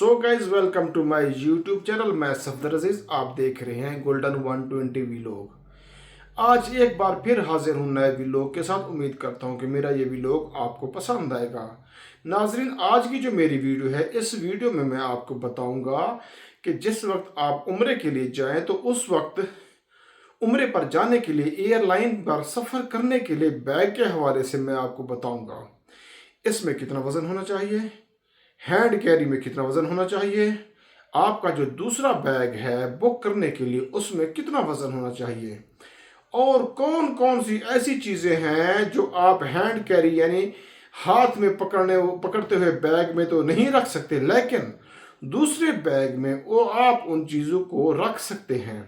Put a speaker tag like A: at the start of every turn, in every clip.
A: So guys welcome to my YouTube channel. मैं सफदर अजीज, आप देख रहे हैं गोल्डन 120 व्लॉग। आज एक बार फिर हाजिर हूँ नए व्लॉग के साथ। उम्मीद करता हूँ कि मेरा ये व्लॉग आपको पसंद आएगा। नाजरीन, आज की जो मेरी वीडियो है, इस वीडियो में मैं आपको बताऊंगा कि जिस वक्त आप उम्रे के लिए जाएं तो उस वक्त उम्रे पर जाने के लिए एयरलाइन पर सफ़र करने के लिए बैग के हवाले से मैं आपको बताऊंगा। इसमें कितना वज़न होना चाहिए, हैंड कैरी में कितना वज़न होना चाहिए, आपका जो दूसरा बैग है बुक करने के लिए उसमें कितना वज़न होना चाहिए, और कौन कौन सी ऐसी चीज़ें हैं जो आप हैंड कैरी यानी हाथ में पकड़ते हुए बैग में तो नहीं रख सकते, लेकिन दूसरे बैग में वो आप उन चीज़ों को रख सकते हैं।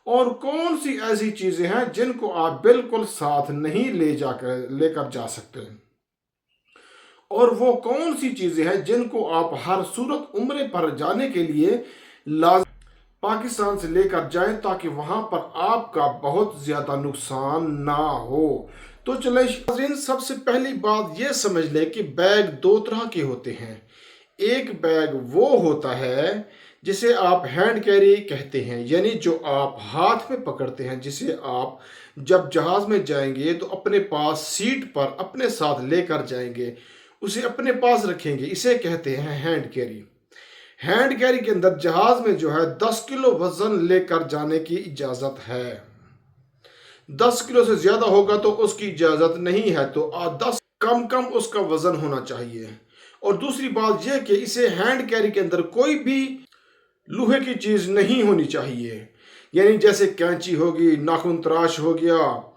A: और कौन सी ऐसी चीज़ें हैं जिनको आप बिल्कुल साथ नहीं लेकर जा सकते, और वो कौन सी चीज़ें हैं जिनको आप हर सूरत उम्रे पर जाने के लिए पाकिस्तान से लेकर जाएं ताकि वहां पर आपका बहुत ज़्यादा नुकसान ना हो। तो चले नाज़रीन, सबसे पहली बात ये समझ लें कि बैग दो तरह के होते हैं। एक बैग वो होता है जिसे आप हैंड कैरी कहते हैं, यानी जो आप हाथ में पकड़ते हैं, जिसे आप जब जहाज़ में जाएंगे तो अपने पास सीट पर अपने साथ लेकर जाएंगे, उसे अपने पास रखेंगे, इसे कहते हैं हैंड कैरी। हैंड कैरी के अंदर जहाज में जो है 10 किलो वजन लेकर जाने की इजाज़त है। 10 किलो से ज़्यादा होगा तो उसकी इजाज़त नहीं है, तो 10 कम कम उसका वज़न होना चाहिए। और दूसरी बात यह कि इसे हैंड कैरी के अंदर कोई भी लोहे की चीज़ नहीं होनी चाहिए, यानी जैसे कैंची होगी, नाखून तराश हो गया,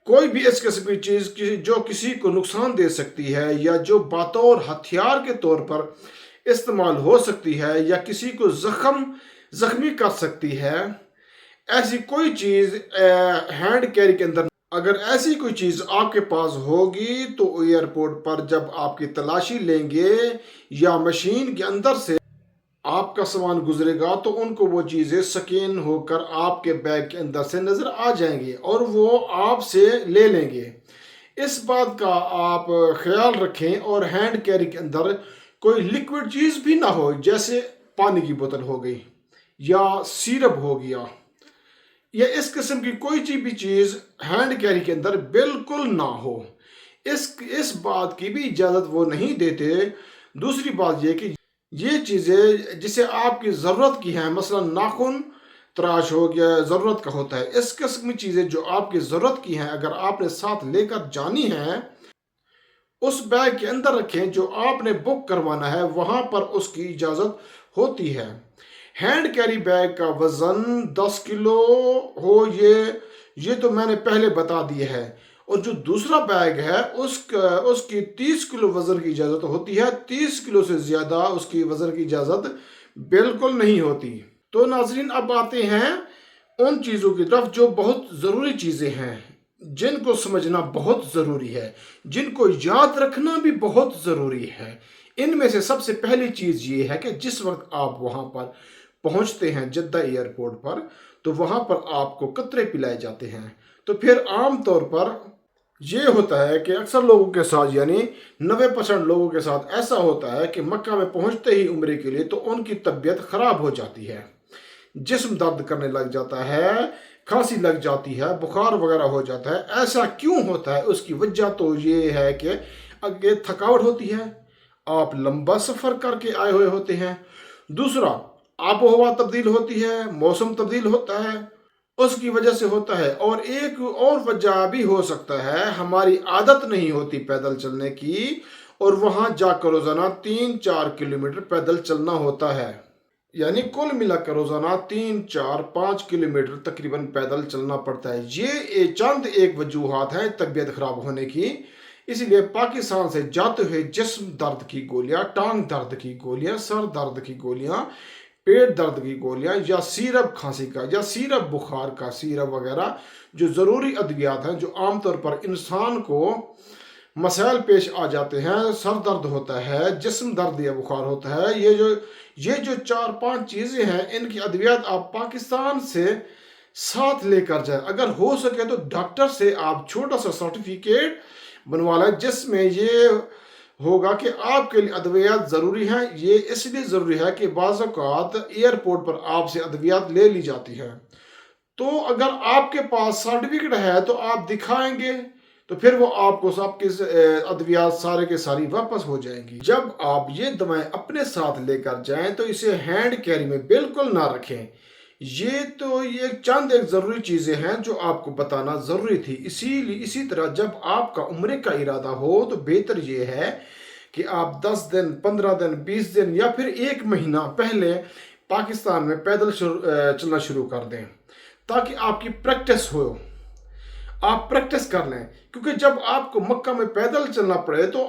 A: कोई भी इस किस्म की चीज़ जो किसी को नुकसान दे सकती है या जो बतौर हथियार के तौर पर इस्तेमाल हो सकती है या किसी को जख्मी कर सकती है, ऐसी कोई चीज़ हैंड कैरी के अंदर। अगर ऐसी कोई चीज़ आपके पास होगी तो एयरपोर्ट पर जब आपकी तलाशी लेंगे या मशीन के अंदर से आपका सामान गुजरेगा तो उनको वो चीज़ें स्कैन होकर आपके बैग के अंदर से नज़र आ जाएंगी और वो आपसे ले लेंगे। इस बात का आप ख्याल रखें। और हैंड कैरी के अंदर कोई लिक्विड चीज़ भी ना हो, जैसे पानी की बोतल हो गई या सिरप हो गया या इस किस्म की कोई भी चीज़ हैंड कैरी के अंदर बिल्कुल ना हो। इस बात की भी इजाज़त वो नहीं देते। दूसरी बात यह कि ये चीज़ें जिसे आपकी ज़रूरत की हैं, मसलन नाखून तराश हो गया, ज़रूरत का होता है, इस किस्म की चीज़ें जो आपकी ज़रूरत की हैं अगर आपने साथ लेकर जानी है उस बैग के अंदर रखें। जो आपने बुक करवाना है वहाँ पर उसकी इजाज़त होती है। हैंड कैरी बैग का वज़न 10 किलो हो, ये तो मैंने पहले बता दिया है। और जो दूसरा बैग है उसकी 30 किलो वज़न की इजाज़त होती है। 30 किलो से ज़्यादा उसकी वज़न की इजाज़त बिल्कुल नहीं होती। तो नाजरीन, अब आते हैं उन चीज़ों की तरफ जो बहुत ज़रूरी चीज़ें हैं, जिनको समझना बहुत ज़रूरी है, जिनको याद रखना भी बहुत ज़रूरी है। इनमें से सबसे पहली चीज़ ये है कि जिस वक्त आप वहाँ पर पहुँचते हैं जद्दा एयरपोर्ट पर, तो वहाँ पर आपको कतरे पिलाए जाते हैं। तो फिर आम तौर पर ये होता है कि अक्सर लोगों के साथ यानी 90% लोगों के साथ ऐसा होता है कि मक्का में पहुँचते ही उम्रे के लिए तो उनकी तबीयत ख़राब हो जाती है, जिस्म दर्द करने लग जाता है, खांसी लग जाती है, बुखार वगैरह हो जाता है। ऐसा क्यों होता है? उसकी वजह तो ये है कि आगे थकावट होती है, आप लंबा सफ़र करके आए हुए होते हैं। दूसरा, आबो हवा तब्दील होती है, मौसम तब्दील होता है, उसकी वजह से होता है। और एक और वजह भी हो सकता है, हमारी आदत नहीं होती पैदल चलने की और वहाँ जाकर रोज़ाना 3-4 किलोमीटर पैदल चलना होता है, यानी कुल मिलाकर रोज़ाना 3-4-5 किलोमीटर तकरीबन पैदल चलना पड़ता है। ये चंद एक वजूहात हैं तबीयत ख़राब होने की। इसलिए पाकिस्तान से जाते हुए जिस्म दर्द की गोलियां, टांग दर्द की गोलियां, सर दर्द की गोलियां, पेट दर्द की गोलियां या सिरप खांसी का या सिरप बुखार का सिरप वगैरह जो ज़रूरी अद्वियात हैं, जो आमतौर पर इंसान को मसाइल पेश आ जाते हैं, सर दर्द होता है, जिस्म दर्द या बुखार होता है, ये जो 4-5 चीज़ें हैं, इनकी अद्वियात आप पाकिस्तान से साथ लेकर जाए। अगर हो सके तो डॉक्टर से आप छोटा सा सर्टिफिकेट बनवा लें जिसमें ये ہوگا کہ آپ کے لیے ادویات ضروری ہیں۔ یہ اس لیے ضروری ہے کہ بعض اوقات ایئرپورٹ پر آپ سے ادویات لے لی جاتی ہے، تو اگر آپ کے پاس سرٹیفکیٹ ہے تو آپ دکھائیں گے تو پھر وہ آپ کو سب کے ادویات سارے کے ساری واپس ہو جائیں گی۔ جب آپ یہ دوائیں اپنے ساتھ لے کر جائیں تو اسے ہینڈ کیری میں بالکل نہ رکھیں۔ یہ چند ایک ضروری چیزیں ہیں جو آپ کو بتانا ضروری تھی۔ اسی طرح جب آپ کا عمرے کا ارادہ ہو تو بہتر یہ ہے کہ آپ 10 دن 15 دن 20 دن یا پھر 1 مہینہ پہلے پاکستان میں پیدل چلنا شروع کر دیں، تاکہ آپ کی پریکٹس ہو، آپ پریکٹس کر لیں، کیونکہ جب آپ کو مکہ میں پیدل چلنا پڑے تو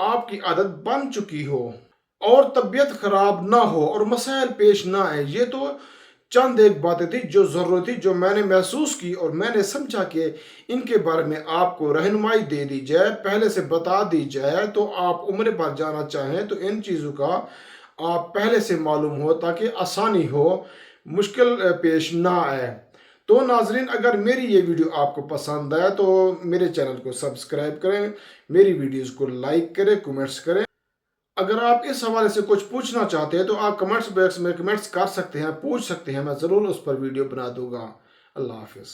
A: آپ کی عادت بن چکی ہو اور طبیعت خراب نہ ہو اور مسائل پیش نہ آئے۔ یہ تو چند ایک باتیں تھی جو ضروری تھی، جو میں نے محسوس کی اور میں نے سمجھا کہ ان کے بارے میں آپ کو رہنمائی دے دی جائے، پہلے سے بتا دی جائے، تو آپ عمرے پر جانا چاہیں تو ان چیزوں کا آپ پہلے سے معلوم ہو تاکہ آسانی ہو، مشکل پیش نہ آئے۔ تو ناظرین، اگر میری یہ ویڈیو آپ کو پسند آئے تو میرے چینل کو سبسکرائب کریں، میری ویڈیوز کو لائک کریں، کمنٹس کریں۔ اگر آپ اس حوالے سے کچھ پوچھنا چاہتے ہیں تو آپ کمنٹس باکس میں کمنٹس کر سکتے ہیں، پوچھ سکتے ہیں، میں ضرور اس پر ویڈیو بنا دوں گا۔ اللہ حافظ۔